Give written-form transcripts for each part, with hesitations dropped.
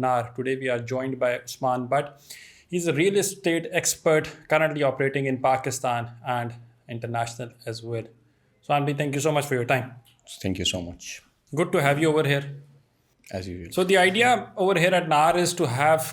NAR. Today we are joined by Usman Butt. He's a real estate expert currently operating in Pakistan and international as well. Usman bhai, thank you so much for your time. Thank you so much. Good to have you over here. As usual. So the idea over here at NAR is to have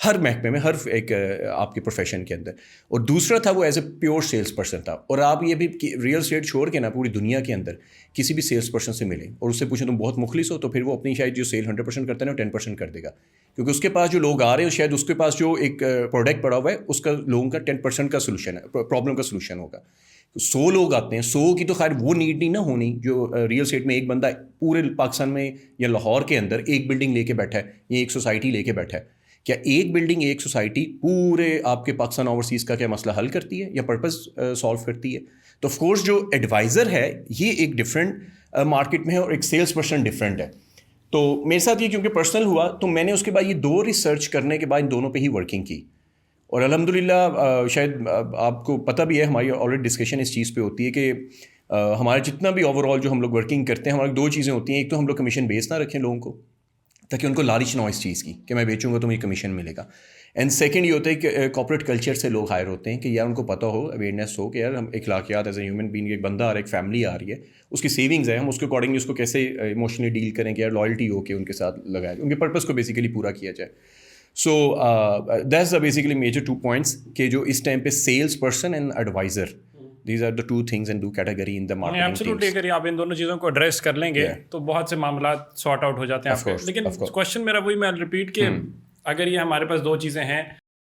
ہر محکمے میں، ہر ایک آپ کے profession کے اندر. اور دوسرا تھا وہ as a pure salesperson تھا. اور آپ یہ بھی ریئل اسٹیٹ چھوڑ کے نا پوری دنیا کے اندر کسی بھی سیلس پرسن سے ملیں اور اس سے پوچھیں تم بہت مخلص ہو، تو پھر وہ اپنی شاید جو سیل 100% کرتا ہے نا 10% کر دے گا، کیونکہ اس کے پاس جو لوگ آ رہے ہیں شاید اس کے پاس جو ایک پروڈکٹ پڑا ہوا ہے اس کا لوگوں کا 10% کا سولوشن ہے، پرابلم کا سولوشن ہوگا. 100 لوگ آتے ہیں، 100 کی تو خیر وہ نیڈ نہیں نہ ہونی جو ریئل اسٹیٹ میں ایک بندہ پورے پاکستان میں یا لاہور کے اندر ایک بلڈنگ لے کے بیٹھا ہے یا ایک سوسائٹی لے کے بیٹھا ہے. کیا ایک بلڈنگ ایک سوسائٹی پورے آپ کے پاکستان اوورسیز کا کیا مسئلہ حل کرتی ہے یا پرپز سالو کرتی ہے؟ تو آف کورس جو ایڈوائزر ہے یہ ایک ڈفرینٹ مارکیٹ میں ہے اور ایک سیلس پرسن ڈفرینٹ ہے. تو میرے ساتھ یہ کیونکہ پرسنل ہوا تو میں نے اس کے بعد یہ 2 ریسرچ کرنے کے بعد ان دونوں پہ ہی ورکنگ کی. اور الحمدللہ شاید آپ کو پتہ بھی ہے ہماری آلریڈی ڈسکشن اس چیز پہ ہوتی ہے کہ ہمارا جتنا بھی اوور آل جو ہم لوگ ورکنگ کرتے ہیں ہماری 2 چیزیں ہوتی ہیں. ایک تو ہم لوگ کمیشن بیس نہ رکھیں لوگوں کو تاکہ ان کو لالچ نہ ہو اس چیز کی کہ میں بیچوں گا تو مجھے کمیشن ملے گا. اینڈ سیکنڈ یہ ہوتا ہے کہ کارپوریٹ کلچر سے لوگ ہائر ہوتے ہیں کہ یار ان کو پتہ ہو، اویئرنیس ہو کہ یار ہم اخلاقیات ایز اے ہیومن بینگ، ایک بندہ آ رہا ہے، ایک فیملی آ رہی ہے، اس کی سیونگز ہے، ہم اس کے اکارڈنگلی اس کو کیسے ایموشنلی ڈیل کریں کہ یار لائلٹی ہو کے ان کے ساتھ لگایا جائے، ان کے پرپز کو بیسیکلی پورا کیا جائے. So that's the basically major 2 points کہ جو اس ٹائم پہ salesperson and advisor, these are the 2 things and 2 category in the marketing teams. Absolutely اگر آپ ان دونوں چیزوں کو ایڈریس کر لیں گے تو بہت سے معاملات سارٹ آؤٹ ہو جاتے ہیں آپ کے. لیکن کوشچن میرا وہی میں ریپیٹ کہ اگر یہ ہمارے پاس 2 چیزیں ہیں،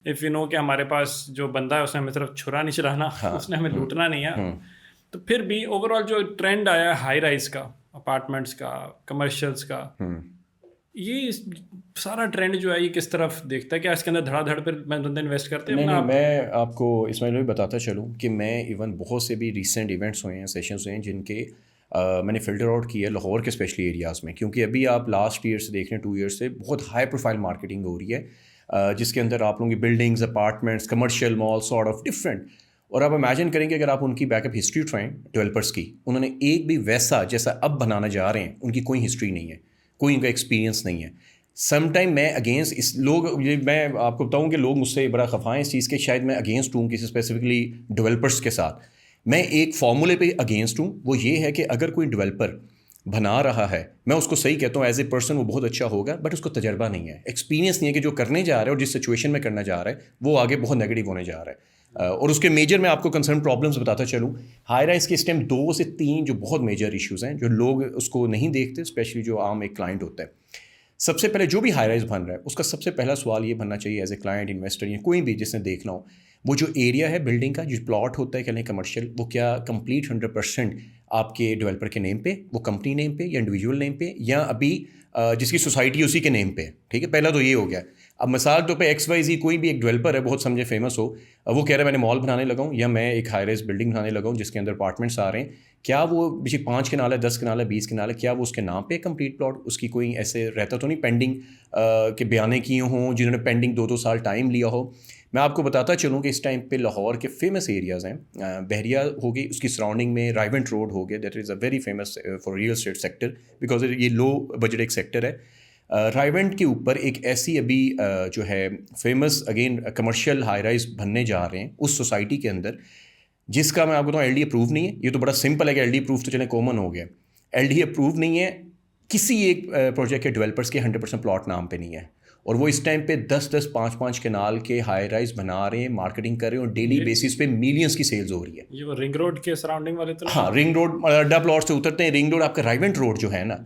اف یو نو کہ ہمارے پاس جو بندہ ہے اس نے ہمیں صرف چھرا نہیں چلانا، اس نے ہمیں لوٹنا نہیں ہے، تو پھر بھی اوور آل جو ٹرینڈ آیا ہے ہائی رائز کا، اپارٹمنٹس کا، کمرشلس کا، یہ سارا ٹرینڈ جو ہے یہ کس طرف دیکھتا ہے؟ کیا اس کے اندر دھڑا دھڑ پہ بندے انویسٹ کرتے ہیں؟ نہیں، میں آپ کو اسماعیل بھائی بتاتا چلوں کہ میں ایون بہت سے بھی ریسنٹ ایونٹس ہوئے ہیں، سیشنز ہوئے ہیں جن کے میں نے فلٹر آؤٹ کیا لاہور کے اسپیشلی ایریاز میں، کیونکہ ابھی آپ لاسٹ ایئر سے دیکھ رہے ہیں 2 years سے بہت ہائی پروفائل مارکیٹنگ ہو رہی ہے جس کے اندر آپ لوگوں کی buildings, apartments, commercial mall, sort of different. اور آپ امیجن کریں کہ اگر آپ ان کی بیک اپ ہسٹری اٹھائیں ڈیولپرس کی، انہوں نے ایک بھی ویسا جیسا اب بنانا جا رہے ہیں ان کی کوئی ہسٹری نہیں ہے، کوئی ان کا ایکسپیرینس نہیں ہے. سم ٹائم میں اگینسٹ اس لوگ، میں آپ کو بتاؤں کہ لوگ مجھ سے بڑا خفا ہیں اس چیز کے، شاید میں اگینسٹ ہوں کسی اسپیسیفکلی ڈیولپرس کے ساتھ. میں ایک فارمولے پہ اگینسٹ ہوں، وہ یہ ہے کہ اگر کوئی ڈیولپر بنا رہا ہے، میں اس کو صحیح کہتا ہوں ایز اے پرسن وہ بہت اچھا ہوگا، بٹ اس کو تجربہ نہیں ہے، ایکسپیرینس نہیں ہے کہ جو کرنے جا رہا ہے اور جس سچویشن میں کرنا جا رہا ہے وہ آگے بہت نیگیٹو ہونے جا رہا ہے. اور اس کے میجر میں آپ کو کنسرن پرابلمس بتاتا چلوں. ہائی رائز کے اس ٹائم 2 سے 3 جو بہت میجر ایشوز ہیں جو لوگ اس کو نہیں دیکھتے، اسپیشلی جو عام ایک کلائنٹ ہوتا ہے. سب سے پہلے جو بھی ہائی رائز بن رہا ہے اس کا سب سے پہلا سوال یہ بننا چاہیے ایز اے کلائنٹ، انویسٹر یا کوئی بھی جس نے دیکھنا ہو، وہ جو ایریا ہے بلڈنگ کا، جو پلاٹ ہوتا ہے کہ نہیں کمرشل، وہ کیا کمپلیٹ 100% آپ کے ڈیولپر کے نیم پہ، وہ کمپنی نیم پہ یا انڈیویجول نیم پہ، یا ابھی جس کی سوسائٹی اسی کے نیم پہ. ٹھیک ہے، پہلا تو یہ ہو گیا. اب مثال طور پہ XYZ کوئی بھی ایک ڈیولپر ہے بہت سمجھے فیمس ہو، وہ کہہ رہا ہے میں نے مال بنانے لگا ہوں یا میں ایک ہائی رائز بلڈنگ بنانے لگا ہوں جس کے اندر اپارٹمنٹس آ رہے ہیں، کیا وہ 5 کنال ہے، 10 کنال ہے، 20 کنال ہے، کیا وہ اس کے نام پہ کمپلیٹ پلاٹ، اس کی کوئی ایسے رہتا تو نہیں پینڈنگ کے بیانے کیے ہوں جنہوں نے پینڈنگ 2 سال ٹائم لیا ہو. میں آپ کو بتاتا چلوں کہ اس ٹائم پہ لاہور کے فیمس ایریاز ہیں، بحریہ ہو گئی، اس کی سراؤنڈنگ میں رائیونٹ روڈ ہو گیا، that is a very famous for real estate sector because یہ لو بجٹ ایک سیکٹر ہے. رائیونٹ کے اوپر ایک ایسی ابھی جو ہے famous again commercial high rise بننے جا رہے ہیں اس سوسائٹی کے اندر، جس کا میں آپ کو بتاؤں LD اپروو نہیں ہے. یہ تو بڑا سمپل ہے کہ LD اپروو تو چلیں کامن ہو گیا. LD اپروو نہیں ہے کسی ایک پروجیکٹ کے ڈیولپرس کے 100% پلاٹ نام پہ نہیں ہے، اور وہ اس ٹائم پہ 10-10 5-5 کنال کے ہائی رائز بنا رہے ہیں، مارکیٹنگ کر رہے ہیں، اور ڈیلی بیسس پہ ملینس کی سیلز ہو رہی ہے. یہ وہ رنگ روڈ کے سراؤنڈنگ والے تو؟ ہاں، رنگ روڈ اڈا پلاٹ سے اترتے ہیں، رنگ روڈ آپ کا رائیونٹ روڈ جو ہے نا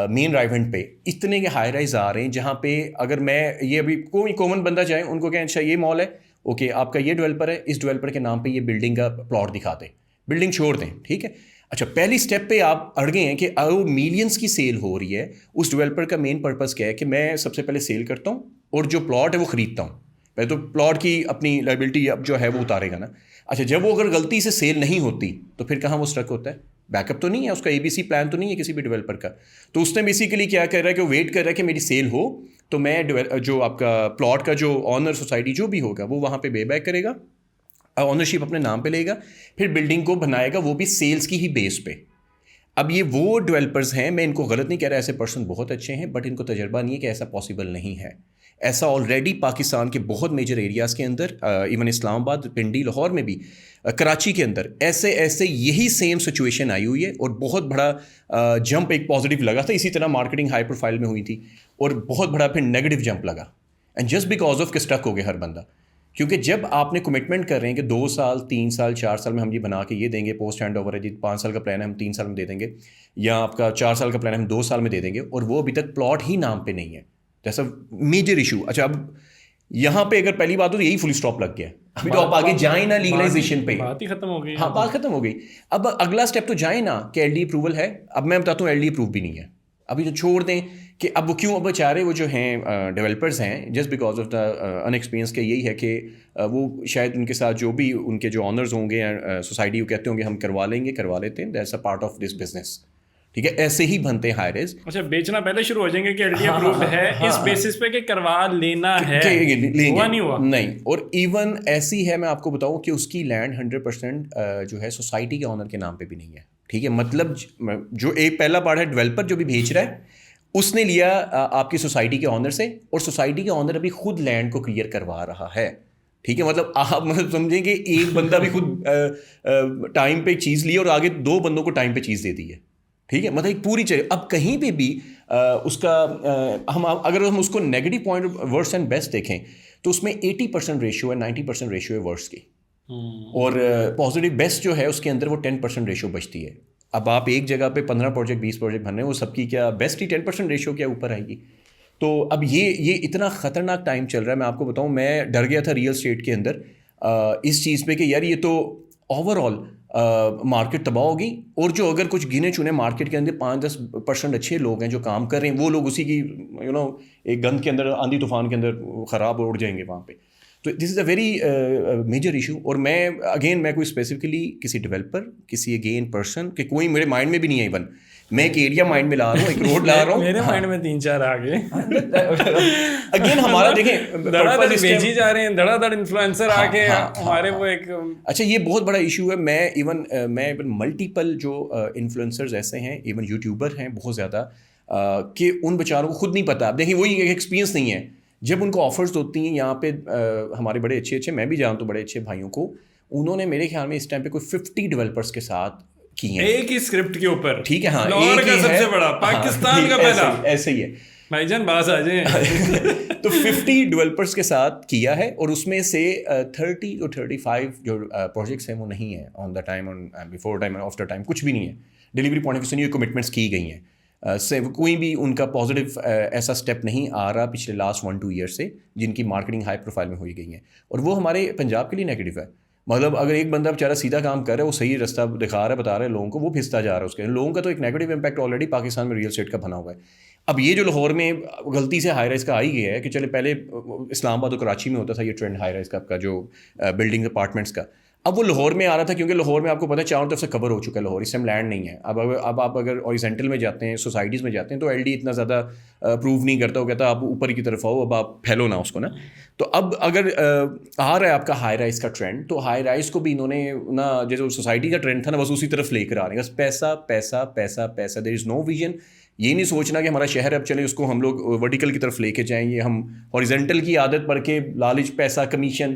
مین رائیونٹ پہ اتنے کے ہائی رائز آ رہے ہیں جہاں پہ اگر میں یہ ابھی کوئی کامن بندہ جائے ان کو کہیں اچھا یہ مال ہے، اوکے آپ کا یہ ڈیولپر ہے، اس ڈیولپر کے نام پہ یہ بلڈنگ کا پلاٹ دکھاتے ہیں، بلڈنگ چھوڑ دیں. ٹھیک ہے، اچھا پہلی اسٹیپ پہ آپ اڑ گئے ہیں کہ ملینس کی سیل ہو رہی ہے. اس ڈیولپر کا مین پرپز کیا ہے کہ میں سب سے پہلے سیل کرتا ہوں اور جو پلاٹ ہے وہ خریدتا ہوں. پہلے تو پلاٹ کی اپنی لائبلٹی اب جو ہے وہ اتارے گا نا. اچھا جب وہ اگر غلطی سے سیل نہیں ہوتی تو پھر کہاں وہ اسٹرک ہوتا ہے؟ بیک اپ تو نہیں ہے اس کا، ABC پلان تو نہیں ہے کسی بھی ڈیولپر کا. تو اس نے بیسیکلی کیا کر رہا ہے کہ وہ ویٹ کر رہا ہے کہ میری سیل ہو تو میں جو آپ کا پلاٹ کا جو آنر سوسائٹی جو بھی ہوگا وہ وہاں پہ بے بیک کرے گا، آنرشپ اپنے نام پہ لے گا، پھر بلڈنگ کو بنائے گا، وہ بھی سیلس کی ہی بیس پہ. اب یہ وہ ڈیولپرز ہیں، میں ان کو غلط نہیں کہہ رہا، ایسے پرسن بہت اچھے ہیں، بٹ ان کو تجربہ نہیں ہے کہ ایسا پاسبل نہیں ہے. ایسا آلریڈی پاکستان کے بہت میجر ایریاز کے اندر، ایون اسلام آباد، پنڈی، لاہور میں بھی، کراچی کے اندر ایسے یہی سیم سچویشن آئی ہوئی ہے، اور بہت بڑا جمپ ایک پازیٹیو لگا تھا. اسی طرح مارکیٹنگ ہائی پروفائل میں ہوئی تھی اور بہت بڑا پھر نیگیٹو جمپ لگا. اینڈ جسٹ بیکاز آف کہ اسٹک ہو گیا ہر بندہ. کیونکہ جب آپ نے کمٹمنٹ کر رہے ہیں کہ 2 سال 3 سال 4 سال میں ہم یہ بنا کے یہ دیں گے, پوسٹ ہینڈ اوور ہے جی 5 سال کا پلان ہے ہم 3 سال میں دے دیں گے, یا آپ کا 4 سال کا پلان ہے ہم 2 سال میں دے دیں گے, اور وہ ابھی تک پلاٹ ہی نام پہ نہیں ہے, جیسا میجر ایشو. اچھا اب یہاں پہ اگر پہلی بات ہو تو یہی فل اسٹاپ لگ گیا, ابھی تو آپ آگے جائیں نا لیگلائزیشن پہ, بات ہی ختم ہو گئی. ہاں بات ختم ہو گئی. اب اگلا اسٹیپ تو جائیں نا کہ ایل ڈی اپروول ہے. اب میں بتاتا ہوں ایل ڈی اپروو بھی نہیں ہے ابھی, تو چھوڑ دیں کہ اب وہ کیوں, اب بیچارے وہ جو ہیں ڈیولپرز ہیں just because of the in experience, کہ یہی ہے کہ وہ شاید ان کے ساتھ جو بھی ان کے جو آنرز ہوں گے سوسائٹی وہ کہتے ہوں گے ہم کروا لیں گے, کروا لیتے ہیں, that's a part of this business. ٹھیک ہے, ایسے ہی بنتے ہیں ہائی رائز. اچھا بیچنا پہلے شروع ہو جائیں گے کہ ایل ڈی اپرووڈ ہے اس بیسس پہ کہ کروا لینا ہے, ہوا نہیں ہوا نہیں. اور ایون ایسی ہے, میں آپ کو بتاؤں کہ اس کی لینڈ 100% جو ہے سوسائٹی کے آنر کے نام پہ بھی نہیں ہے. ٹھیک ہے, مطلب جو ایک پہلا پارٹ ہے ڈیولپر جو بھی بھیج رہا ہے اس نے لیا آپ کی سوسائٹی کے آنر سے, اور سوسائٹی کے آنر ابھی خود لینڈ کو کلیئر کروا رہا ہے. ٹھیک ہے, مطلب آپ سمجھیں کہ ایک بندہ بھی خود ٹائم پہ چیز لی اور آگے 2 بندوں کو ٹائم پہ چیز دے دی ہے. ٹھیک ہے, مطلب ایک پوری چیز. اب کہیں پہ بھی اس کا اگر ہم اس کو negative point worse and best دیکھیں تو اس میں 80% ریشو ہے, 90% ریشو ہے ورس کی, اور پازیٹیو بیسٹ جو ہے اس کے اندر وہ 10% ریشو بچتی ہے. اب آپ ایک جگہ پہ 15 پروجیکٹ 20 پروجیکٹ بھرنے, وہ سب کی کیا بیسٹ ہی 10% ریشو کیا اوپر آئے گی. تو اب یہ اتنا خطرناک ٹائم چل رہا ہے. میں آپ کو بتاؤں, میں ڈر گیا تھا ریئل اسٹیٹ کے اندر اس چیز پہ کہ یار یہ تو اوور آل مارکیٹ تباہ ہوگی, اور جو اگر کچھ گنے چنے مارکیٹ کے اندر 5-10% اچھے لوگ ہیں جو کام کر رہے ہیں, وہ لوگ اسی کی ایک گند کے اندر, آندھی طوفان کے اندر خراب اڑ جائیں گے وہاں پہ. تو دس از اے ویری میجر ایشو. اور میں کوئی اسپیسیفکلی کسی ڈیولپر, کسی اگین پرسن کہ کوئی میرے مائنڈ میں بھی نہیں ہے, ایون میں ایک ایریا مائنڈ میں لا رہا ہوں, ایک روڈ لا رہا ہوں, میرے مائنڈ میں 3-4 آ گئے. اگین ہمارا دیکھیں بھیجی جا رہے ہیں دھڑا دھڑ انفلوئنسر آ کے ہمارے وہ ایک. اچھا یہ بہت بڑا ایشو ہے. میں ایون ملٹیپل جو انفلوئنسرز ایسے ہیں, ایون یوٹیوبر ہیں بہت زیادہ, کہ ان بیچاروں کو خود نہیں پتا. اب دیکھیں وہی ایکسپیرینس نہیں ہے. جب ان کو آفرز ہوتی ہیں یہاں پہ, ہمارے بڑے اچھے میں بھی جانتا ہوں بڑے اچھے بھائیوں کو, انہوں نے میرے خیال میں اس ٹائم پہ کوئی 50 ڈیولپرس کے ساتھ کی ہیں ایک ہی اسکرپٹ کے اوپر. ٹھیک ہے, ہاں لاہور کا سب سے بڑا, پاکستان کا پہلا, ایسے ہی ہے بھائی جان باز آ جائیں. تو 50 ڈیولپرس کے ساتھ کیا ہے, اور اس میں سے 30 or 35 جو پروجیکٹس ہیں وہ نہیں ہیں on the time, before time, after time کچھ بھی نہیں ہے. ڈلیوری پوائنٹ آف ویو سے نہیں کمٹمنٹس کی گئی ہیں, کوئی بھی ان کا پازیٹیو ایسا اسٹیپ نہیں آ رہا پچھلے لاسٹ 1-2 ایئر سے, جن کی مارکیٹنگ ہائی پروفائل میں ہوئی گئی ہیں. اور وہ ہمارے پنجاب کے لیے نیگیٹو ہے. مطلب اگر ایک بندہ بیچارہ سیدھا کام کر رہا ہے, وہ صحیح رستہ دکھا رہا ہے, بتا رہا ہے لوگوں کو, وہ پھستا جا رہا ہے اس کے لوگوں کا. تو ایک نیگیٹو امپیکٹ آلریڈی پاکستان میں ریئل اسٹیٹ کا بنا ہوا ہے. اب یہ جو لاہور میں غلطی سے ہائی رائز کا آ ہی گیا ہے کہ چلے پہلے اسلام آباد اور کراچی میں ہوتا تھا یہ ٹرینڈ ہائی رائز کا جو بلڈنگ اپارٹمنٹس کا, اب وہ لاہور میں آ رہا تھا کیونکہ لاہور میں آپ کو پتہ ہے چاروں طرف سے کور ہو چکا ہے لاہور, اس ٹائم لینڈ نہیں ہے. اب آپ اگر اوریزنٹل میں جاتے ہیں, سوسائٹیز میں جاتے ہیں, تو ایل ڈی اتنا زیادہ اپروو نہیں کرتا, وہ کہتا ہے آپ اوپر کی طرف آؤ, اب آپ پھیلو نہ اس کو نا. تو اب اگر آ رہا ہے آپ کا ہائی رائز کا ٹرینڈ, تو ہائی رائز کو بھی انہوں نے نا, جیسے سوسائٹی کا ٹرینڈ تھا نا, بس اسی طرف لے کر آ رہے ہیں. بس پیسہ پیسہ پیسہ پیسہ, دیر از نو ویژن. یہ نہیں سوچنا کہ ہمارا شہر اب چلے اس کو ہم لوگ ورٹیکل کی طرف لے کے جائیں گے, ہم ہاریزنٹل کی عادت پڑھ کے لالچ, پیسہ, کمیشن.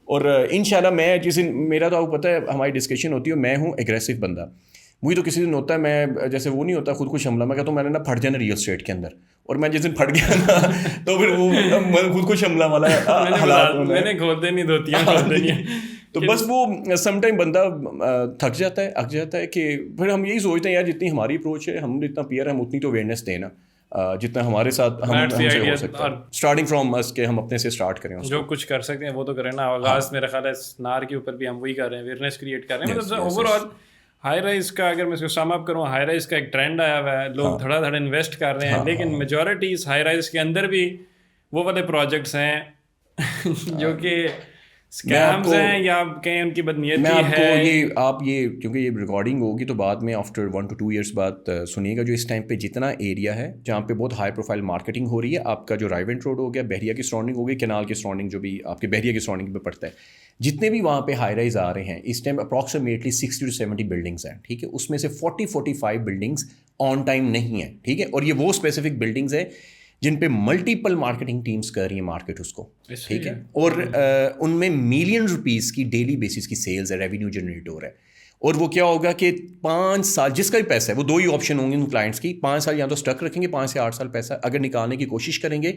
اور انشاءاللہ میں جس دن, میرا تو آپ کو پتہ ہے ہماری ڈسکشن ہوتی ہے, میں ہوں ایگریسو بندہ, مجھے تو کسی دن ہوتا ہے میں جیسے وہ نہیں ہوتا خود کش حملہ, میں کہتا ہوں میں نے نا پھٹ جانا ریئل اسٹیٹ کے اندر, اور میں جس دن پھٹ گیا نا تو پھر وہ خود کش حملہ والا حالات میں نے کھولتے نہیں دھوتیاں. تو بس وہ سم ٹائم بندہ تھک جاتا ہے, اک جاتا ہے, کہ پھر ہم یہی سوچتے ہیں یار جتنی ہماری اپروچ ہے, ہم اتنا پیئر ہے, ہم اتنی تو اویئرنیس دیں نا جتنا ہمارے ساتھ ہم سے ہو سکتا ہے, اسٹارٹنگ فرام اس کہ ہم اپنے سے اسٹارٹ کریں, جو کچھ کر سکتے ہیں وہ تو کریں نا. آغاز میرا خیال ہے نار کے اوپر بھی ہم وہی کر رہے ہیں, اویئرنیس کریٹ کر رہے ہیں. مطلب اوور آل ہائی رائز کا اگر میں اس کو سم اپ کروں, ہائی رائز کا ایک ٹرینڈ آیا ہوا ہے, لوگ دھڑا دھڑ انویسٹ کر رہے ہیں, لیکن میجورٹی اس ہائی رائز کے اندر بھی وہ والے پروجیکٹس ہیں جو کہ اسکیمز ہیں یا کہیں ان کی بدنیتی ہے. آپ یہ کیونکہ یہ ریکارڈنگ ہوگی تو بعد میں آفٹر 1 to 2 ایئرس بعد سنیے گا, جو اس ٹائم پہ جتنا ایریا ہے جہاں پہ بہت ہائی پروفائل مارکیٹنگ ہو رہی ہے, آپ کا جو رائیونٹ روڈ ہو گیا, بحریہ کی سراؤنڈنگ ہو گئی, کینال کی سراؤنڈنگ جو بھی آپ کے بحریہ کی سراؤنڈنگ پہ پڑتا ہے, جتنے بھی وہاں پہ ہائی رائز آ رہے ہیں اس ٹائم اپروکسیمیٹلی 60 to 70 بلڈنگس ہیں. ٹھیک ہے, اس میں سے 40-45 بلڈنگس آن ٹائم نہیں ہیں. ٹھیک ہے, اور یہ وہ اسپیسیفک بلڈنگس ہیں جن پہ ملٹیپل مارکیٹنگ ٹیمز کر رہی ہیں مارکیٹ اس کو. ٹھیک ہے, اور ان میں ملین روپیز کی ڈیلی بیسس کی سیلز ہے, ریونیو جنریٹ ہو رہا ہے. اور وہ کیا ہوگا کہ 5 سال جس کا بھی پیسہ ہے, وہ 2 ہی آپشن ہوں گے ان کلائنٹس کی, 5 سال یا تو اسٹک رکھیں گے, 5 سے 8 سال پیسہ اگر نکالنے کی کوشش کریں گے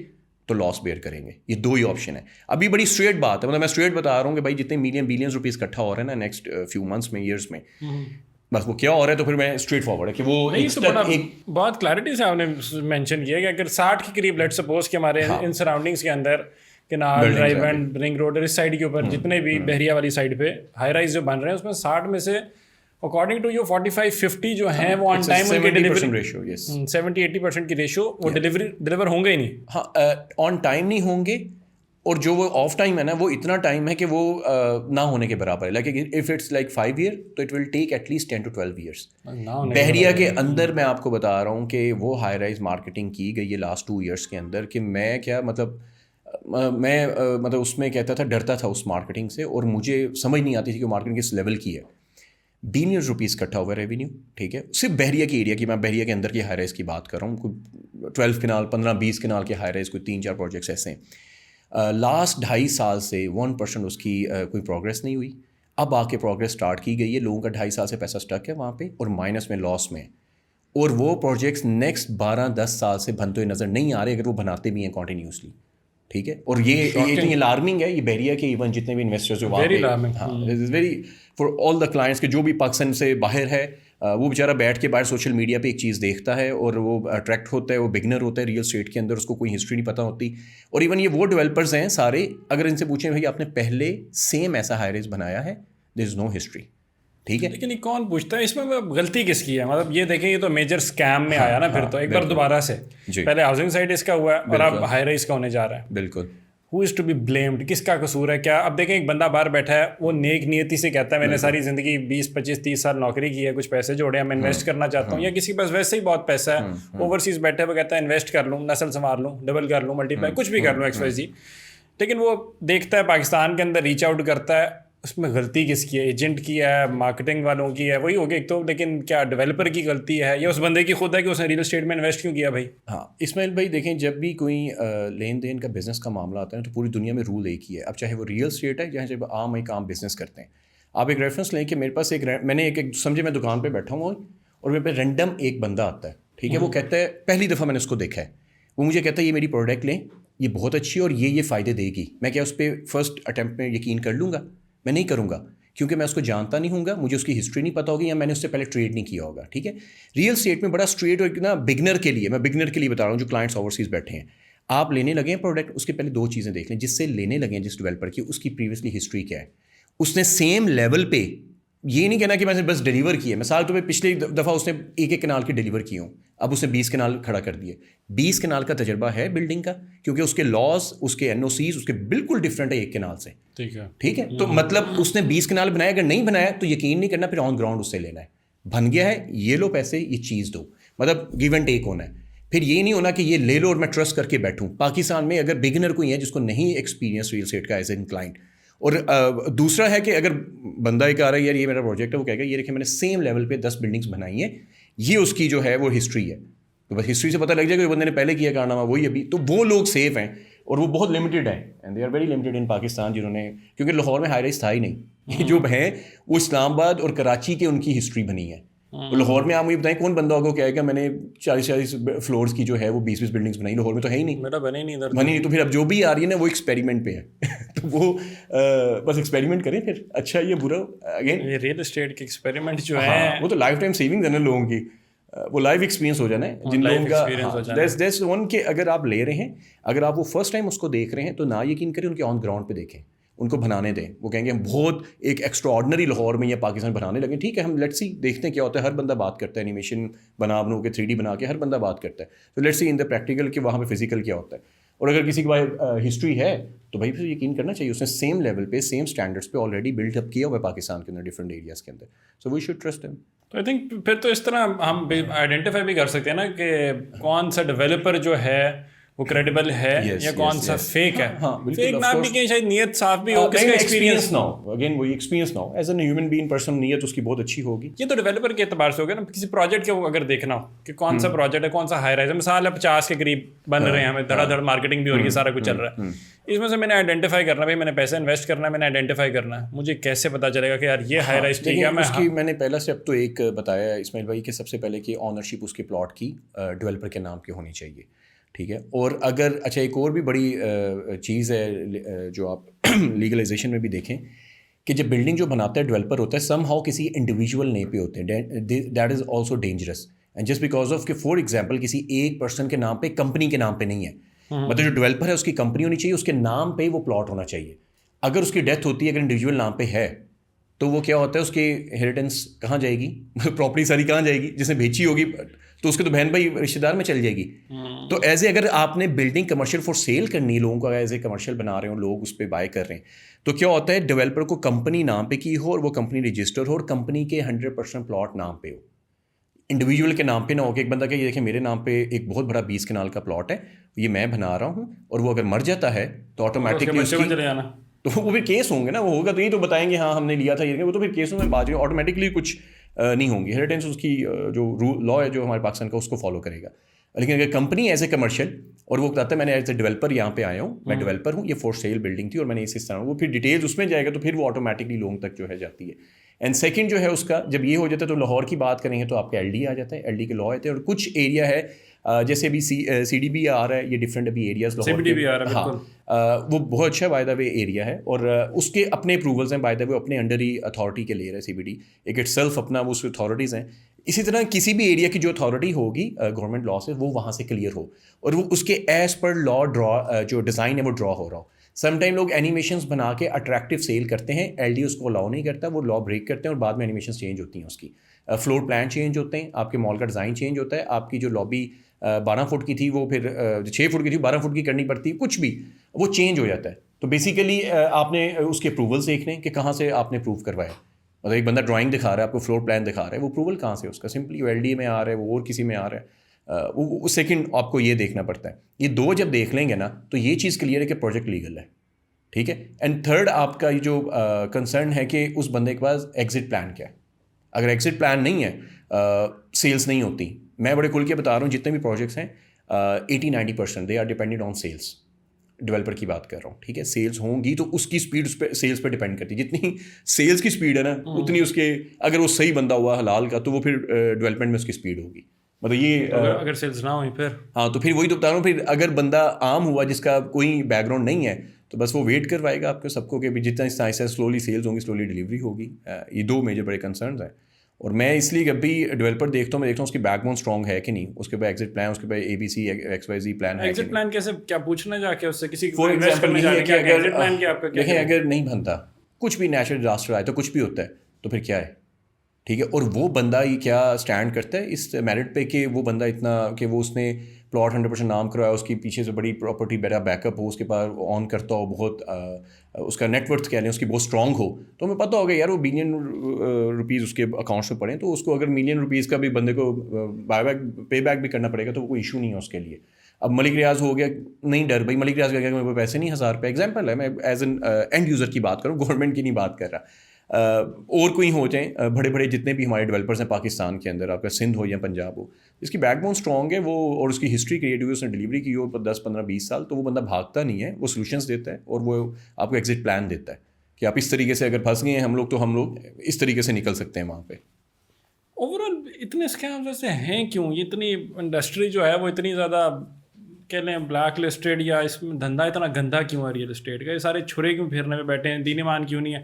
تو لاس بیئر کریں گے. یہ دو ہی آپشن ہے. ابھی بڑی اسٹریٹ بات ہے, مطلب میں اسٹریٹ بتا رہا ہوں کہ بھائی جتنے بلینز روپیز اکٹھا ہو رہا ہے نا نیکسٹ فیو منتھس میں, ایئرس میں, بس وہ کیا ہو رہا ہے, تو پھر میں اسٹریٹ فارورڈ ہے کہ وہ بہت کلیئرٹی سے آپ نے مینشن کیا کہ اگر 60 کے قریب لیٹ سپوز کہ ہمارے ان سراؤنڈنگس کے اندر canal drive and ring road اس سائڈ کے اوپر جتنے بھی بحریہ والی سائڈ پہ ہائی رائز جو بن رہے ہیں اس میں 60 میں سے اکارڈنگ ٹو یو 45-50 جو ہیں وہ آن ٹائم ان کی ڈلیوری 70-80% کی ریشو وہ ڈلیور ہوں گے ہی نہیں. ہاں, آن ٹائم نہیں ہوں گے, اور جو وہ آف ٹائم ہے نا وہ اتنا ٹائم ہے کہ وہ نہ ہونے کے برابر ہے. Like if it's like 5 year تو it will take at least 10 to 12 years. بحریہ کے اندر میں آپ کو بتا رہا ہوں کہ وہ ہائی رائز مارکیٹنگ کی گئی ہے لاسٹ 2 years کے اندر, کہ میں کیا میں اس میں کہتا تھا, ڈرتا تھا اس مارکیٹنگ سے, اور مجھے سمجھ نہیں آتی تھی کہ مارکیٹنگ کس لیول کی ہے. بلینز روپیز اکٹھا ہوا ریونیو, ٹھیک ہے, صرف بحریہ کی ایریا کی, میں بحریہ کے اندر کی ہائی رائز کی بات کر رہا ہوں. کوئی 12 کنال 15-20 کنال کے ہائی رائز, کوئی 3-4 پروجیکٹس ایسے ہیں. لاسٹ 2.5 سال سے 1% اس کی کوئی پروگریس نہیں ہوئی. اب آ کے پروگریس اسٹارٹ کی گئی ہے. لوگوں کا 2.5 سال سے پیسہ اسٹک ہے وہاں پہ, اور مائنس میں, لاس میں, اور وہ پروجیکٹس نیکسٹ 12-10 سال سے بنتے ہوئے نظر نہیں آ رہے اگر وہ بناتے بھی ہیں کنٹینیوسلی, ٹھیک ہے. اور یہ اتنی الارمنگ ہے یہ بحریہ کے, ایون جتنے بھی انویسٹرز جو very for all the clients کے جو بھی پاکستان سے باہر ہے, وہ بیچارہ بیٹھ کے باہر سوشل میڈیا پہ ایک چیز دیکھتا ہے اور وہ اٹریکٹ ہوتا ہے, وہ بگنر ہوتا ہے ریئل اسٹیٹ کے اندر, اس کو کوئی ہسٹری نہیں پتہ ہوتی. اور ایون یہ وہ ڈیولپرز ہیں سارے, اگر ان سے پوچھیں بھائی آپ نے پہلے سیم ایسا ہائی رائز بنایا ہے, دیر از نو ہسٹری, ٹھیک ہے. لیکن یہ کون پوچھتا ہے اس میں غلطی کس کی ہے؟ مطلب یہ دیکھیں یہ تو میجر اسکیم میں آیا نا پھر تو ایک بار دوبارہ سے, پہلے ہاؤسنگ سائٹ اس کا ہوا ہے اور اب ہائی رائز کا ہونے جا رہا ہے. بالکل. ہو از ٹو بی بلیمڈ, کس کا قصور ہے کیا؟ اب دیکھیں ایک بندہ باہر بیٹھا ہے, وہ نیک نیتی سے کہتا ہے میں نے ساری زندگی 20-25-30 سال نوکری کی ہے, کچھ پیسے جوڑے ہیں, میں انویسٹ کرنا چاہتا ہوں, یا کسی کے پاس ویسے ہی بہت پیسہ ہے, اوورسیز بیٹھے وہ کہتا ہے انویسٹ کر لوں, نسل سنوار لوں, ڈبل کر لوں, ملٹی پلائی, کچھ بھی کر لوں XYZ. لیکن وہ دیکھتا ہے پاکستان کے اندر ریچ آؤٹ کرتا ہے, اس میں غلطی کس کی ہے؟ ایجنٹ کی ہے, مارکیٹنگ والوں کی ہے, وہی ہو گیا ایک تو. لیکن کیا ڈیولپر کی غلطی ہے یا اس بندے کی خود ہے کہ اس نے ریئل اسٹیٹ میں انویسٹ کیوں کیا بھائی؟ ہاں اسماعیل بھائی دیکھیں, جب بھی کوئی لین دین کا بزنس کا معاملہ آتا ہے تو پوری دنیا میں رول ایک ہی ہے. اب چاہے وہ ریئل اسٹیٹ ہے, چاہے جب ایک عام بزنس کرتے ہیں. آپ ایک ریفرنس لیں کہ میرے پاس میں نے ایک سمجھے میں دکان پہ بیٹھا ہوں اور میرے پہ رینڈم ایک بندہ آتا ہے, ٹھیک ہے, وہ کہتا ہے پہلی دفعہ میں نے اس کو دیکھا ہے, وہ مجھے کہتا ہے یہ میری پروڈکٹ لیں, یہ بہت اچھی ہے اور یہ فائدے دے گی. میں کیا اس پہ فرسٹ اٹیمپٹ میں یقین کر لوں گا؟ میں نہیں کروں گا, کیونکہ میں اس کو جانتا نہیں ہوں گا, مجھے اس کی ہسٹری نہیں پتہ ہوگی, یا میں نے اس سے پہلے ٹریڈ نہیں کیا ہوگا, ٹھیک ہے. ریئل اسٹیٹ میں بڑا اسٹریٹ اور نا بگنر کے لیے, میں بگنر کے لیے بتا رہا ہوں جو کلائنٹس اوورسیز بیٹھے ہیں, آپ لینے لگے ہیں پروڈکٹ, اس کے پہلے 2 چیزیں دیکھ لیں. جس سے لینے لگے ہیں جس ڈیولپر کی, اس کی پریویسلی ہسٹری کیا ہے, اس نے سیم لیول پہ, یہ نہیں کہنا کہ میں نے بس ڈیلیور کی ہے. مثال تو پچھلی دفعہ اس نے 1 کنال کی ڈیلیور کی ہوں, اب اس نے 20 کنال کھڑا کر دیے. 20 کنال کا تجربہ ہے بلڈنگ کا, کیونکہ اس کے لاس, اس کے NOCs اس کے بالکل ڈفرینٹ ہے 1 کنال سے, ٹھیک ہے. تو مطلب اس نے 20 کنال بنایا, اگر نہیں بنایا تو یقین نہیں کرنا, پھر آن گراؤنڈ اس سے لینا ہے. بن گیا ہے, یہ لو پیسے, یہ چیز دو, مطلب گیو اینڈ ٹیک ہونا ہے. پھر یہ نہیں ہونا کہ یہ لے لو اور میں ٹرسٹ کر کے بیٹھوں. پاکستان میں اگر بگنر کوئی ہے جس کو نہیں ایکسپیرینس ریئل اسٹیٹ کا ایز این کلائنٹ, اور دوسرا ہے کہ اگر بندہ ایک آ رہا ہے یار یہ میرا پروجیکٹ ہے, وہ کہے گا یہ دیکھیں میں نے سیم لیول پہ 10 بلڈنگس بنائی ہیں, یہ اس کی جو ہے وہ ہسٹری ہے, تو بس ہسٹری سے پتہ لگ جائے گا کہ بندے نے پہلے کیا کارنامہ وہی ابھی. تو وہ لوگ سیف ہیں, اور وہ بہت لمیٹیڈ ہیں, and they are very limited in Pakistan, جنہوں نے, کیونکہ لاہور میں ہائی رائز تھا ہی نہیں. یہ جو ہیں وہ اسلام آباد اور کراچی کے ان کی ہسٹری بنی ہے. لاہور میں آپ مجھے بتائیں کون بندہ ہوگا کہے گا میں نے 40 فلورس کی جو ہے وہ 20 بلڈنگس بنائی, لاہور میں تو ہے ہی نہیں, بنی. تو پھر اب جو بھی آ رہی ہے نا وہ ایکسپیریمنٹ پہ ہے. تو وہ بس ایکسپیریمنٹ کریں, پھر اچھا یہ برا. اگین یہ ریئل اسٹیٹ کے ایکسپیریمنٹ جو ہے وہ تو لائف ٹائم سیونگز ہے نا لوگوں کی, وہ لائف ایکسپیرینس ہو جانا ہے جن لوگوں کا. دیٹس ون کہ اگر آپ لے رہے ہیں, اگر آپ وہ فرسٹ ٹائم اس کو دیکھ رہے ہیں تو نہ یقین کریں, ان کے آن گراؤنڈ پہ دیکھیں, ان کو بنانے دیں. وہ کہیں گے ہم بہت ایک ایکسٹرا آرڈنری لاہور میں یا پاکستان بنانے لگے, ٹھیک ہے, ہم لیٹس سی دیکھتے ہیں کیا ہوتا ہے. ہر بندہ بات کرتا ہے اینیمیشن بنو کے 3D بنا کے, ہر بندہ بات کرتا ہے. تو let's see in the practical کہ وہاں پہ فزیکل کیا ہوتا ہے. اور اگر کسی کے پاس ہسٹری ہے تو بھائی پھر یقین کرنا چاہیے, اس نے سیم لیول پہ سیم اسٹینڈرڈس پہ آلریڈی بلڈ اپ کیا ہوا ہے پاکستان کے اندر ڈفرینٹ ایریاز کے اندر. سو وی شوڈ ٹرسٹ ہم. تو آئی تھنک پھر تو اس طرح ہم آئیڈینٹیفائی بھی کر سکتے ہیں نا کہ کون سا ڈیولپر جو ہے وہ کریڈیبل ہے یا کون سا فیک ہے. فیک نام بھی کہیں شاید نیت صاف بھی ہو, کس کا ایکسپیرینس نہ ہو, اگین وہی ایکسپیرینس نہ ہو, as an human being person نیت اس کی بہت اچھی ہوگی. یہ تو ڈیولپر کے اعتبار سے ہو گیا نا. کسی پروجیکٹ کے اگر دیکھنا ہو کہ کون سا پروجیکٹ ہے, کون سا ہائی رائز ہے, مثال ہے 50 کے قریب بن رہے ہیں, ہمیں دھڑا دھڑ مارکیٹنگ بھی ہو رہی ہے, سارا کچھ چل رہا ہے, اس میں سے میں نے آئیڈینٹیفائی کرنا, بھائی میں نے پیسہ انویسٹ کرنا ہے, میں نے آئیڈینٹیفائی کرنا ہے, مجھے کیسے پتا چلے گا کہ یار یہ ہائی رائز ٹھیک ہے. اس کی میں نے پہلا اسٹیپ تو ایک بتایا ہے اسماعیل بھائی کہ سب سے پہلے کہ آنرشپ اس کے پلاٹ کی ڈیولپر کے نام کی ہونی چاہیے, ٹھیک ہے. اور اگر اچھا ایک اور بھی بڑی چیز ہے جو آپ لیگلائزیشن میں بھی دیکھیں کہ جب بلڈنگ جو بناتا ہے ڈیولپر ہوتا ہے سم ہاؤ کسی انڈیویجول نیم پہ ہوتے ہیں, that is also dangerous. And just because of کہ فار ایگزامپل کسی ایک پرسن کے نام پہ, کمپنی کے نام پہ نہیں ہے, مطلب جو ڈیولپر ہے اس کی کمپنی ہونی چاہیے, اس کے نام پہ وہ پلاٹ ہونا چاہیے. اگر اس کی ڈیتھ ہوتی ہے اگر انڈیویجول نام پہ ہے تو وہ کیا ہوتا ہے, اس کی انہیریٹنس کہاں جائے گی, پراپرٹی ساری کہاں جائے گی, جس نے بیچی ہوگی تو اس کے تو بہن بھائی رشتہ دار میں چل جائے گی. تو ایز اے اگر آپ نے بلڈنگ کمرشیل فار سیل کرنی ہے, لوگوں کو ایز اے کمرشیل بنا رہے ہوں, لوگ اس پہ بائی کر رہے ہیں, تو کیا ہوتا ہے ڈیولپر کو کمپنی نام پہ کی ہو اور وہ کمپنی رجسٹر ہو اور کمپنی کے 100% پلاٹ نام پہ ہو, انڈیویجول کے نام پہ نہ ہو کہ ایک بندہ کہ یہ دیکھیں میرے نام پہ ایک بہت بڑا 20 کنال کا پلاٹ ہے, یہ میں بنا رہا ہوں, اور وہ اگر مر جاتا ہے تو آٹومیٹکلی اس کی تو وہ پھر کیس ہوں گے نا, وہ ہوگا تو یہ تو بتائیں گے ہاں ہم نے لیا تھا یہ, وہ تو پھر کیسوں میں بات آٹومیٹکلی کچھ نہیں ہوں گی. انہیریٹنس اس کی جو لا ہے جو ہمارے پاکستان کا اس کو فالو کرے گا. لیکن اگر کمپنی ایز اے کمرشیل اور وہ کہتا ہے میں نے ایز اے ڈیولپر یہاں پہ آیا ہوں, میں ڈیولپر ہوں, یہ فور سیل بلڈنگ تھی اور میں نے اس طرح, وہ پھر ڈیٹیلز اس میں جائے گا تو پھر وہ آٹومیٹکلی لوگوں تک جو ہے جاتی ہے. اینڈ سیکنڈ جو ہے اس کا جب یہ ہو جاتا ہے تو لاہور کی بات کریں گے تو آپ کا ایل ڈی آ جاتا ہے, ایل ڈی کے لا آتے ہیں, اور کچھ ایریا ہے جیسے ابھی سی ڈی بی آ رہا ہے, یہ ڈفرینٹ ابھی ایریاز ہاں وہ بہت اچھا بائی دا وے ایریا ہے, اور اس کے اپنے اپروولز ہیں بائی دا وے, اپنے انڈر ہی اتھارٹی کے لے رہے سی بی ڈی, ایک اٹ سیلف اپنا وہ اس اتھارٹیز ہیں. اسی طرح کسی بھی ایریا کی جو اتھارٹی ہوگی گورنمنٹ لا سے وہ وہاں سے کلیئر ہو, اور وہ اس کے ایز پر لا ڈرا جو ڈیزائن ہے وہ ڈرا ہو رہا ہو. سم ٹائم لوگ اینیمیشنز بنا کے اٹریکٹیو سیل کرتے ہیں, ایل ڈی اس کو الاؤ نہیں کرتا, وہ لا بریک کرتے ہیں اور بعد میں اینیمیشنز چینج ہوتی ہیں, اس کی فلور پلان چینج ہوتے ہیں, آپ کے مال کا ڈیزائن چینج ہوتا ہے, آپ کی جو لابی 12 فٹ کی تھی وہ پھر 6 فٹ کی تھی 12 فٹ کی کرنی پڑتی ہے, کچھ بھی وہ چینج ہو جاتا ہے. تو بیسیکلی آپ نے اس کے اپروولس دیکھنے کہ کہاں سے آپ نے اپروو کروایا, مطلب ایک بندہ ڈرائنگ دکھا رہا ہے آپ کو, فلور پلان دکھا رہا ہے, وہ اپروول کہاں سے اس کا, سمپلی ایل ڈی میں آ رہا ہے, وہ اور کسی میں آ رہا ہے, وہ سیکنڈ آپ کو یہ دیکھنا پڑتا ہے. یہ دو جب دیکھ لیں گے نا تو یہ چیز کلیئر ہے کہ پروجیکٹ لیگل ہے, ٹھیک ہے. اینڈ تھرڈ آپ کا یہ جو کنسرن ہے کہ اس بندے کے پاس ایگزٹ پلان کیا ہے. اگر ایگزٹ پلان نہیں ہے, سیلس نہیں ہوتی. میں بڑے کھل کے بتا رہا ہوں جتنے بھی پروجیکٹس ہیں 80-90% they are dependent on sales. Developer کی بات کر رہا ہوں, ٹھیک ہے. سیلس ہوں گی تو اس کی اسپیڈ اس پہ سیلس پہ ڈیپینڈ کرتی ہے, جتنی سیلس کی اسپیڈ ہے نا اتنی اس کے, اگر وہ صحیح بندہ ہوا حلال کا تو وہ پھر ڈیولپمنٹ میں اس کی اسپیڈ ہوگی. مطلب یہ اگر سیلس نہ ہوئی پھر ہاں تو پھر وہی تو بتا رہا ہوں, پھر اگر بندہ عام ہوا جس کا کوئی بیک گراؤنڈ نہیں ہے تو بس وہ ویٹ کروائے گا آپ کو سب کو کہ جتنا ایسا سلولی سیلز ہوں گی سلولی ڈلیوری ہوگی. یہ دو میجر بڑے کنسرنز ہیں. اور میں اس لیے جب بھی ڈیولپر دیکھتا ہوں میں دیکھتا ہوں اس کی بیک بون اسٹرانگ ہے کہ نہیں, اس کے پاس ایگزٹ پلان, اس کے پاس ABCXYZ پلان ہے. ایگزٹ پلان کیسے کیا پوچھنا جا کے اس سے کسی فار ایگزامپل یہ ہے کہ اگر دیکھیں اگر نہیں بنتا, کچھ بھی نیچرل ڈیزاسٹر آئے تو کچھ بھی ہوتا ہے تو پھر کیا ہے, ٹھیک ہے. اور وہ بندہ یہ کیا اسٹینڈ کرتا ہے اس میرٹ پہ کہ وہ بندہ اتنا کہ وہ اس نے پلاٹ 100% نام کروایا, اس کی پیچھے سے بڑی پراپرٹی بیٹا بیک اپ ہو, اس کے پاس آن کرتا ہو, بہت اس کا نیٹ ورتھ کہہ لیں اس کی بہت اسٹرانگ ہو, تو ہمیں پتہ ہوگا یار وہ بلین روپیز اس کے اکاؤنٹس میں پڑیں, تو اس کو اگر ملین روپیز کا بھی بندے کو بائی بیک پے بیک بھی کرنا پڑے گا تو وہ کوئی ایشو نہیں ہے اس کے لیے. اب ملک ریاض ہو گیا, نہیں ڈر بھائی, ملک ریاض کا میرے پاس پیسے نہیں, 1000 روپے ایگزامپل ہے, میں ایز این اینڈ یوزر کی بات کروں, گورنمنٹ کی نہیں بات کر رہا. اور کوئی ہو جائیں بڑے بڑے جتنے بھی ہمارے ڈیولپرز ہیں پاکستان کے اندر, آپ کا سندھ ہو یا پنجاب ہو, اس کی بیک بون اسٹرانگ ہے وہ, اور اس کی ہسٹری کریٹ ہوئی, اس نے ڈلیوری کی ہو 10-15-20 سال, تو وہ بندہ بھاگتا نہیں ہے, وہ سولوشنس دیتا ہے اور وہ آپ کو ایگزٹ پلان دیتا ہے کہ آپ اس طریقے سے اگر پھنس گئے ہیں ہم لوگ تو ہم لوگ اس طریقے سے نکل سکتے ہیں وہاں پہ. اوور آل اتنے اسکیمز ویسے ہیں کیوں, یہ اتنی انڈسٹری جو ہے وہ اتنی زیادہ کہہ لیں بلیک لسٹڈ, یا اس میں دھندا اتنا گندا کیوں ہے ریئل اسٹیٹ کا, یہ سارے چھرے کیوں پھیرنے میں بیٹھے ہیں, دین ایمان کیوں نہیں ہے.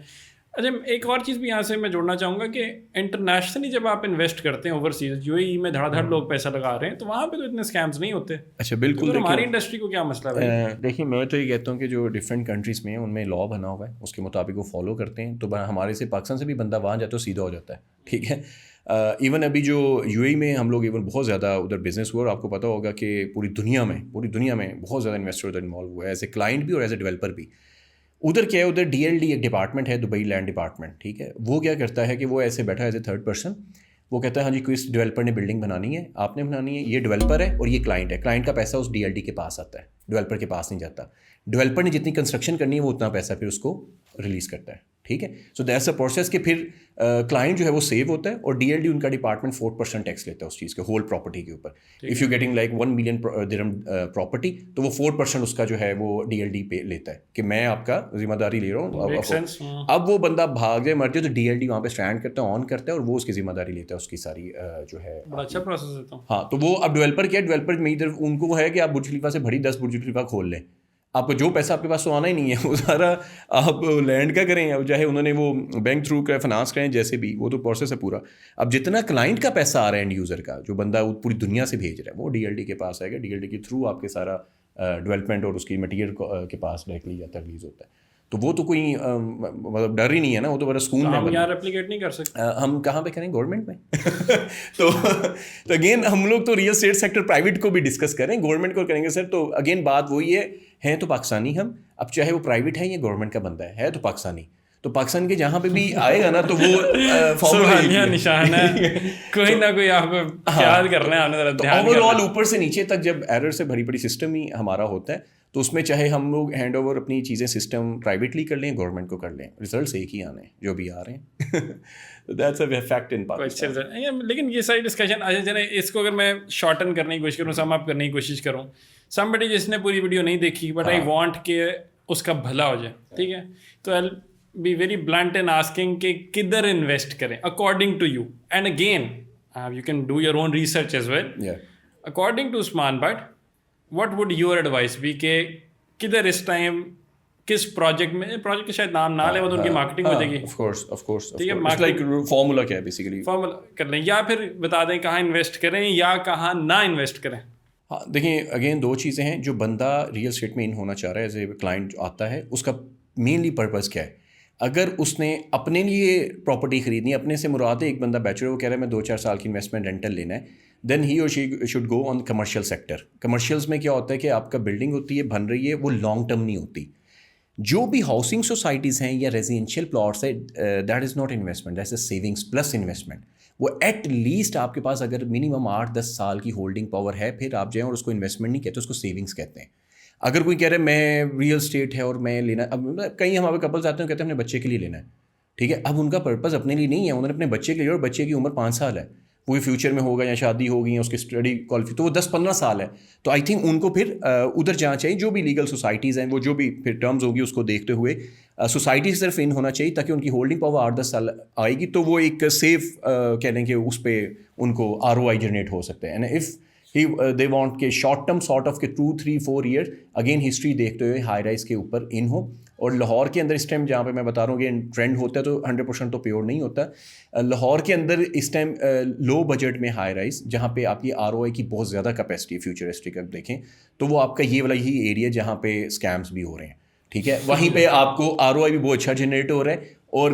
اچھا ایک اور چیز بھی یہاں سے میں جوڑنا چاہوں گا کہ انٹرنیشنلی جب آپ انویسٹ کرتے ہیں اوورسیز, UAE میں دھڑا دھڑ لوگ پیسہ لگا رہے ہیں, تو وہاں پہ تو اتنے اسکیمز نہیں ہوتے. اچھا بالکل, ہماری انڈسٹری کو کیا مسئلہ ہے. دیکھیے میں تو یہ کہتا ہوں کہ جو ڈفرینٹ کنٹریز میں ہیں ان میں لا بنا ہوا ہے, اس کے مطابق وہ فالو کرتے ہیں, تو ہمارے سے پاکستان سے بھی بندہ وہاں جاتا ہے سیدھا ہو جاتا ہے, ٹھیک ہے. ایون ابھی جو UAE میں ہم لوگ ایون بہت زیادہ ادھر بزنس ہوا, اور آپ کو پتہ ہوگا کہ پوری دنیا میں بہت زیادہ انویسٹر ادھر انوالو ہوا ہے, ایز اے کلائنٹ بھی اور ایز اے ڈیولپر بھی. ادھر کیا ہے, ادھر DLD ایک ڈپارٹمنٹ ہے, دبئی لینڈ ڈپارٹمنٹ, ٹھیک ہے. وہ کیا کرتا ہے کہ وہ ایسے بیٹھا ایز اے تھرڈ پرسن, وہ کہتا ہے ہاں جی کوئی اس ڈیولپر نے بلڈنگ بنانی ہے, آپ نے بنانی ہے, یہ ڈیولپر ہے اور یہ کلائنٹ ہے, کلائنٹ کا پیسہ اس DLD کے پاس آتا ہے, ڈیولپر کے پاس نہیں جاتا. ڈیولپر نے جتنی کنسٹرکشن کرنی ہے وہ اتنا پیسہ پھر اس کو ریلیز کرتا ہے, ٹھیک ہے. سو دیٹس اے پروسیس کہ پھر کلائنٹ جو ہے وہ سیو ہوتا ہے اور DLD ان کا ڈپارٹمنٹ 4% ٹیکس لیتا ہے اس چیز کے ہول پراپرٹی کے اوپر. If you getting like 1 million درہم پراپرٹی تو وہ 4% اس کا جو ہے وہ DLD پہ لیتا ہے کہ میں آپ کا ذمہ داری لے رہا ہوں. اب وہ بندہ بھاگ جائے مر جائے تو DLD وہاں پہ اسٹینڈ کرتا ہے, آن کرتا ہے اور وہ اس کی ذمہ داری لیتا ہے اس کی ساری جو ہے. اچھا پروسیس ہوتا ہے. ہاں تو وہ اب ڈیولپر کیا ہے, ڈیولپر میں ادھر ان کو ہے کہ آپ برج خلیفہ سے بڑی 10 برج خلیفہ کھول لیں, آپ کو جو پیسہ آپ کے پاس تو آنا ہی نہیں ہے, وہ سارا آپ لینڈ کا کریں, اب چاہے انہوں نے وہ بینک تھرو کا فائنانس کریں جیسے بھی, وہ تو پروسیس ہے پورا. اب جتنا کلائنٹ کا پیسہ آ رہا ہے اینڈ یوزر کا, جو بندہ پوری دنیا سے بھیج رہا ہے, وہ DLD کے پاس آئے گا. DLD کے تھرو آپ کے سارا ڈیولپمنٹ اور اس کی مٹیریل کے پاس ڈائریکٹلی جاتا ہے, ریلیز ہوتا ہے. تو وہ تو کوئی مطلب ڈر ہی نہیں ہے نا, وہ تو بڑا سکون میں. ہم یہاں ریپلیکیٹ نہیں کر سکتے, ہم کہاں پہ کریں, گورنمنٹ میں. تو اگین ہم لوگ تو ریئل اسٹیٹ سیکٹر پرائیویٹ کو بھی ڈسکس کریں, گورنمنٹ کو کریں گے سر. تو اگین بات وہی ہے تو پاکستانی ہم, اب چاہے وہ پرائیویٹ ہے یا گورنمنٹ کا بندہ ہے تو پاکستانی. تو پاکستان کے جہاں پہ بھی آئے گا نا تو وہ فارمولا نشان ہے, کوئی نہ کوئی آپ کو خیال کرنا ہے. اوور آل اوپر سے نیچے تک جب ایرر سے بھری بڑی سسٹم ہی ہمارا ہوتا ہے تو اس میں چاہے ہم لوگ ہینڈ اوور اپنی چیزیں سسٹم پرائیویٹلی کر لیں, گورنمنٹ کو کر لیں, ریزلٹس ایک ہی آنے ہیں جو بھی آ رہے ہیں. That's a fact in Pakistan. لیکن یہ ساری ڈسکشن اس کو اگر میں شارٹن کرنے کی کوشش کروں, سم اپ کرنے کی کوشش کروں, somebody جس نے پوری ویڈیو نہیں دیکھی بٹ آئی وانٹ کہ اس کا بھلا ہو جائے, ٹھیک ہے, تو I be very blunt in asking کہ کدھر انویسٹ کریں according to you. And again you can do your own research as well. According to Usman Butt what would your advice be کہ کدھر اس ٹائم کس پروجیکٹ میں, پروجیکٹ کا شاید نام نہ لے, وہ تو ان کی مارکیٹنگ ہو جائے گی. of course ٹھیک ہے, لائک فارمولا کیا ہے بیسیکلی, فارمولا کر لیں, یا پھر بتا دیں کہاں انویسٹ کریں یا کہاں نہ انویسٹ کریں. ہاں دیکھیں اگین دو چیزیں ہیں. جو بندہ ریئل اسٹیٹ میں ان ہونا چاہ رہا ہے ایز اے کلائنٹ آتا ہے, اس کا مینلی پرپز کیا ہے. اگر اس نے اپنے لیے پراپرٹی خریدنی ہے, اپنے سے مراد ہے ایک بندہ بیچلر, وہ کہہ رہا ہے میں 2-4 سال کی انویسٹمنٹ رینٹل لینا ہے, دین ہی اور she should go on commercial sector. کمرشیلس میں کیا ہوتا ہے کہ آپ کا بلڈنگ ہوتی ہے, بن رہی ہے, وہ لانگ ٹرم نہیں ہوتی. جو بھی ہاؤسنگ سوسائٹیز ہیں یا ریزیڈینشیل پلاٹس ہے, that is not investment, that is a savings plus investment. وہ ایٹ لیسٹ آپ کے پاس اگر منیمم 8-10 سال کی ہولڈنگ پاور ہے, پھر آپ جائیں اور اس کو انویسٹمنٹ نہیں کہتے, اس کو سیونگس کہتے ہیں. اگر کوئی کہہ رہے ہیں میں ریئل اسٹیٹ ہے اور میں لینا, اب کئی ہمارے کپلز آتے ہیں کہتے ہیں اپنے بچے کے لیے لینا ہے, ٹھیک ہے. اب ان کا پرپز اپنے لیے نہیں ہے, انہوں نے اپنے بچے کے لیے, اور بچے کی عمر 5 سال ہے, وہ فیوچر میں ہوگا یا شادی ہوگی یا اس کی اسٹڈی کوالیفی, تو وہ 10-15 سال ہے. تو آئی تھنک ان کو پھر ادھر جانا چاہیے. جو بھی لیگل سوسائٹیز ہیں, وہ جو بھی پھر ٹرمز ہوگی اس کو دیکھتے ہوئے سوسائٹی کی طرف ان ہونا چاہیے, تاکہ ان کی ہولڈنگ پاور 8-10 سال آئے گی, تو وہ ایک سیف کہہ لیں کہ اس پہ ان کو ROI جنریٹ ہو سکتا ہے. اینڈ اف دے وانٹ کہ شارٹ ٹرم سارٹ آف کہ 2-3-4 ایئر, اگین ہسٹری دیکھتے ہوئے ہائی رائز کے اوپر ان ہو. اور لاہور کے اندر اس ٹائم جہاں پہ میں بتا رہا ہوں کہ ٹرینڈ ہوتا ہے تو 100% تو پیور نہیں ہوتا. لاہور کے اندر اس ٹائم لو بجٹ میں ہائی رائز, جہاں پہ آپ کی ROI کی بہت زیادہ کیپیسٹی ہے فیوچرسٹک, اب دیکھیں تو وہ آپ کا یہ والا ہی ایریا جہاں پہ اسکیمس بھی ہو رہے ہیں, ٹھیک ہے. وہیں پہ آپ کو ROI بھی بہت اچھا جنریٹ ہو رہا ہے. اور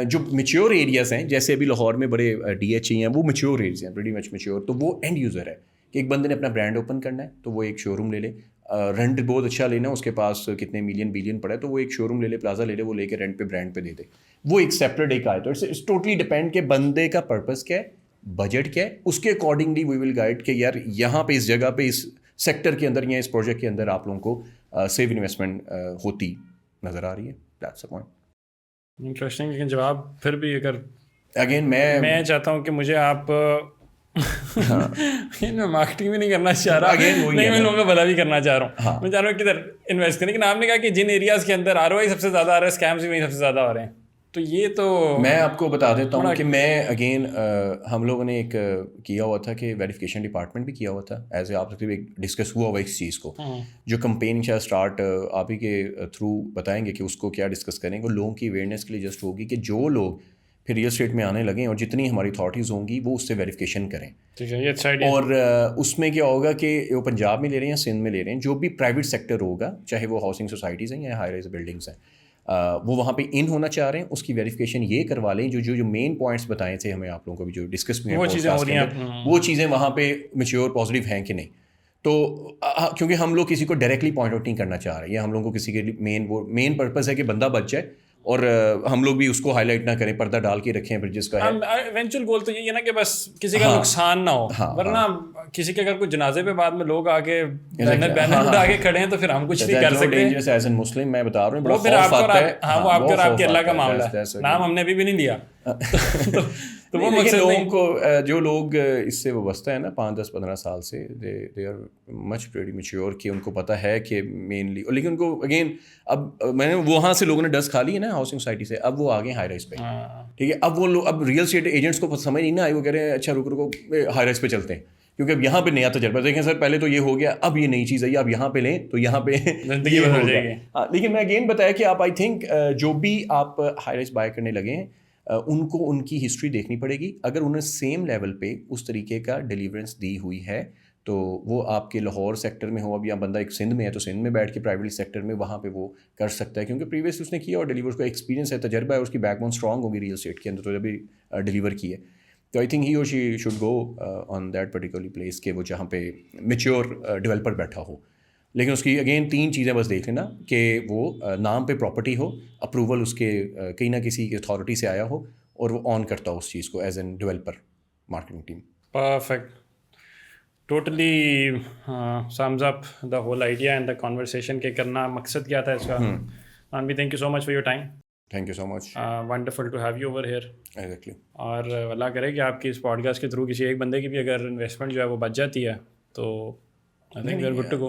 جو میچیور ایریاز ہیں, جیسے ابھی لاہور میں بڑے DHA ہیں, وہ میچیور ایریاز ہیں, پریٹی مچ میچیور. تو وہ اینڈ یوزر ہے کہ ایک بندے نے اپنا برانڈ اوپن کرنا ہے, تو وہ ایک شو روم لے لے, رینٹ بہت اچھا لینا, اس کے پاس کتنے بلین پڑا ہے, تو وہ ایک شو روم لے لے, پلازا لے لے, وہ لے کے رینٹ پہ برانڈ پہ دے دے. وہ ایک سیپریٹ ایک آئے. تو اٹس ٹوٹلی ڈپینڈ کہ بندے کا پرپز کیا ہے, بجٹ کیا ہے, اس کے اکارڈنگلی وی ول گائڈ کہ یار یہاں پہ اس جگہ پہ اس سیکٹر کے اندر یا اس پروجیکٹ کے اندر آپ لوگوں کو سیو انویسٹمنٹ ہوتی نظر آ رہی ہے. That's a point. انٹرسٹنگ. لیکن جواب پھر بھی اگر اگین میں چاہتا ہوں کہ مجھے آپ میں مارکیٹنگ بھی نہیں کرنا چاہ رہا, نہیں میں لوگوں کا بھلا بھی کرنا چاہ رہا ہوں. میں چاہ رہا ہوں کدھر انویسٹ کریں. لیکن آپ نے کہا کہ جن ایریاز کے اندر ROI سب سے زیادہ آ رہا ہے, اسکیمس بھی وہیں سب سے زیادہ آ رہے ہیں, تو یہ تو میں آپ کو بتا دیتا ہوں کہ میں اگین ہم لوگوں نے ایک کیا ہوا تھا کہ ویریفیکیشن ڈپارٹمنٹ بھی کیا ہوا تھا ایز اے, آپ سے ڈسکس ہوا ہوا اس چیز کو, جو کمپین انشاء اسٹارٹ آپ ہی کے تھرو بتائیں گے کہ اس کو کیا ڈسکس کریں گے. لوگوں کی اویئرنیس کے لیے جسٹ ہوگی کہ جو لوگ پھر ریئل اسٹیٹ میں آنے لگیں اور جتنی ہماری اتھارٹیز ہوں گی وہ اس سے ویریفیکیشن کریں. اور اس میں کیا ہوگا کہ وہ پنجاب میں لے رہے ہیں یا سندھ میں لے رہے ہیں, جو بھی پرائیویٹ سیکٹر ہوگا, چاہے وہ ہاؤسنگ سوسائٹیز ہیں یا ہائی رائز بلڈنگس ہیں, وہ وہاں پہ ان ہونا چاہ رہے ہیں, اس کی ویریفیکیشن یہ کروا لیں. جو مین پوائنٹس بتائے تھے ہمیں آپ لوگوں کو بھی جو ڈسکس میں وہ چیزیں وہاں پہ میچیور پازیٹیو ہیں کہ نہیں. تو کیونکہ ہم لوگ کسی کو ڈائریکٹلی پوائنٹ آؤٹ نہیں کرنا چاہ رہے, یا ہم لوگوں کو کسی کے مین پرپز ہے کہ بندہ بچ جائے اور ہم لوگ بھی اس کو ہائی لائٹ نہ کریں, پردہ ڈال کے رکھیں پھر جس کا ہے. ایونچوئل گول تو یہ ہے نا کہ بس کسی کا نقصان نہ ہو, ورنہ کسی کے اگر کوئی جنازے پہ بعد میں لوگ آگے بینر اٹھا کے کھڑے ہیں تو پھر ہم کچھ نہیں کر سکتے. ایز این مسلم میں بتا رہا ہوں, وہ پھر آپ کے اور آپ کے اللہ کا معاملہ ہے, نام ہم نے ابھی بھی نہیں دیا. تو وہ مقصد لوگوں کو, جو لوگ اس سے وابستہ ہیں نا 5-10-15 سال سے, they are much very mature, کہ ان کو پتہ ہے کہ مینلی, لیکن ان کو اگین اب میں نے وہاں سے لوگوں نے ڈس کھا لی ہے نا ہاؤسنگ سوسائٹی سے, اب وہ آگے ہائی رائز پہ, ٹھیک ہے. اب وہ لوگ, اب ریئل اسٹیٹ ایجنٹس کو سمجھ نہیں نا آئی, وہ کہہ رہے ہیں اچھا رکو ہائی رائز پہ چلتے ہیں, کیونکہ اب یہاں پہ نیا تجربہ. دیکھیں سر, پہلے تو یہ ہو گیا, اب یہ نئی چیز ہے, اب یہاں پہ لیں تو یہاں پہ زندگی بدل جائے گی. لیکن میں اگین بتایا کہ آپ آئی تھنک جو بھی آپ ہائی رائز بائی کرنے لگے ہیں, ان کو ان کی ہسٹری دیکھنی پڑے گی. اگر انہیں سیم لیول پہ اس طریقے کا ڈیلیورنس دی ہوئی ہے تو وہ آپ کے لاہور سیکٹر میں ہو, اب یا بندہ ایک سندھ میں ہے تو سندھ میں بیٹھ کے پرائیویٹ سیکٹر میں وہاں پہ وہ کر سکتا ہے, کیونکہ پریویس اس نے کیا اور ڈیلیور کا ایکسپیرینس ہے, تجربہ ہے, اس کی بیک بون اسٹرانگ ہوگی ریئل اسٹیٹ کے اندر, تو جب بھی ڈیلیور کی ہے تو آئی تھنک ہی اور she should go on that particularly place, کہ وہ جہاں پہ میچیور ڈیولپر بیٹھا ہو. لیکن اس کی اگین 3 چیزیں بس دیکھ لینا, کہ وہ نام پہ پراپرٹی ہو, اپروول اس کے کہیں نہ کسی اتھارٹی سے آیا ہو, اور وہ آن کرتا ہو اس چیز کو as an developer marketing team. Perfect, totally sums up the whole idea and the conversation کے کرنا مقصد کیا تھا اس کا. Manvi thank you so much for your time. Thank you so much. Wonderful to have you over here. Exactly. اور اللہ کرے کہ آپ کی اس پوڈ کاسٹ کے تھرو کسی ایک بندے کی بھی اگر انویسٹمنٹ جو ہے وہ بچ جاتی ہے تو I think we are good to go.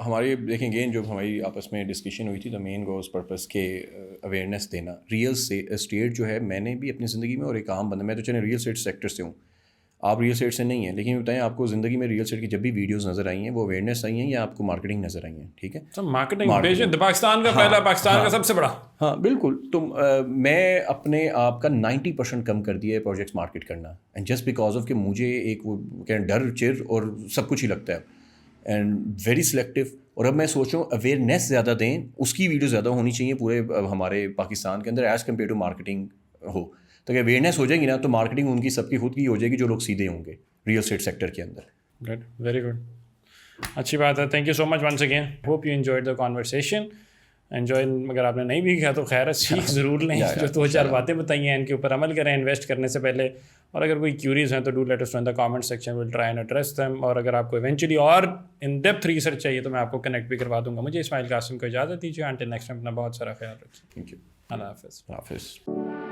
ہماری دیکھیں گے جو ہماری آپس میں ڈسکشن ہوئی تھی, تو مین گوز پرپز کے اویئرنیس دینا. ریئل اسٹیٹ جو ہے, میں نے بھی اپنی زندگی میں, اور ایک عام بندہ, میں تو چلے ریئل اسٹیٹ سیکٹر سے ہوں, آپ ریئل اسٹیٹ سے نہیں ہیں, لیکن بتائیں آپ کو زندگی میں ریئل اسٹیٹ کی جب بھی ویڈیوز نظر آئی ہیں, وہ اویئرنیس آئی ہیں یا آپ کو مارکیٹنگ نظر آئی ہیں, ٹھیک ہے, مارکیٹنگ پاکستان کا پہلا, پاکستان کا سب سے بڑا. ہاں بالکل. تو میں اپنے آپ کا 90% کم کر دیا ہے پروجیکٹس مارکیٹ کرنا, اینڈ جسٹ بیکاز آف کہ مجھے ایک وہ ڈر چر اور سب کچھ ہی لگتا ہے, اینڈ ویری سلیکٹیو. اور اب میں سوچوں اویئرنیس زیادہ دیں, اس کی ویڈیو زیادہ ہونی چاہیے پورے ہمارے پاکستان کے اندر ایز کمپیئر ٹو مارکیٹنگ ہو. تو اگر اویئرنیس ہو جائے گی نا, تو مارکیٹنگ ان کی سب کی خود کی ہو جائے گی, جو لوگ سیدھے ہوں گے ریئل اسٹیٹ سیکٹر کے اندر. گڈ, ویری گڈ, اچھی بات ہے. Thank you so much once again. Hope you enjoyed the conversation. Enjoy اگر آپ نے نہیں بھی کیا تو خیر ہے, سیکھ ضرور لیں, جو 2-4 باتیں بتائی ہیں ان کے اوپر عمل کریں انویسٹ کرنے سے پہلے. اور اگر کوئی کیوریز ہیں تو do let us know in the comment section, will try and address them. اور اگر آپ کو ایونچولی اور ان ڈیپتھ ریسرچ چاہیے تو میں آپ کو کنیکٹ بھی کروا دوں گا. مجھے اسماعیل قاسم کو اجازت دیجیے. انٹل نیکسٹ ٹائم اپنا بہت سارا خیال رکھیے. Thank you. اللہ حافظ. حافظ.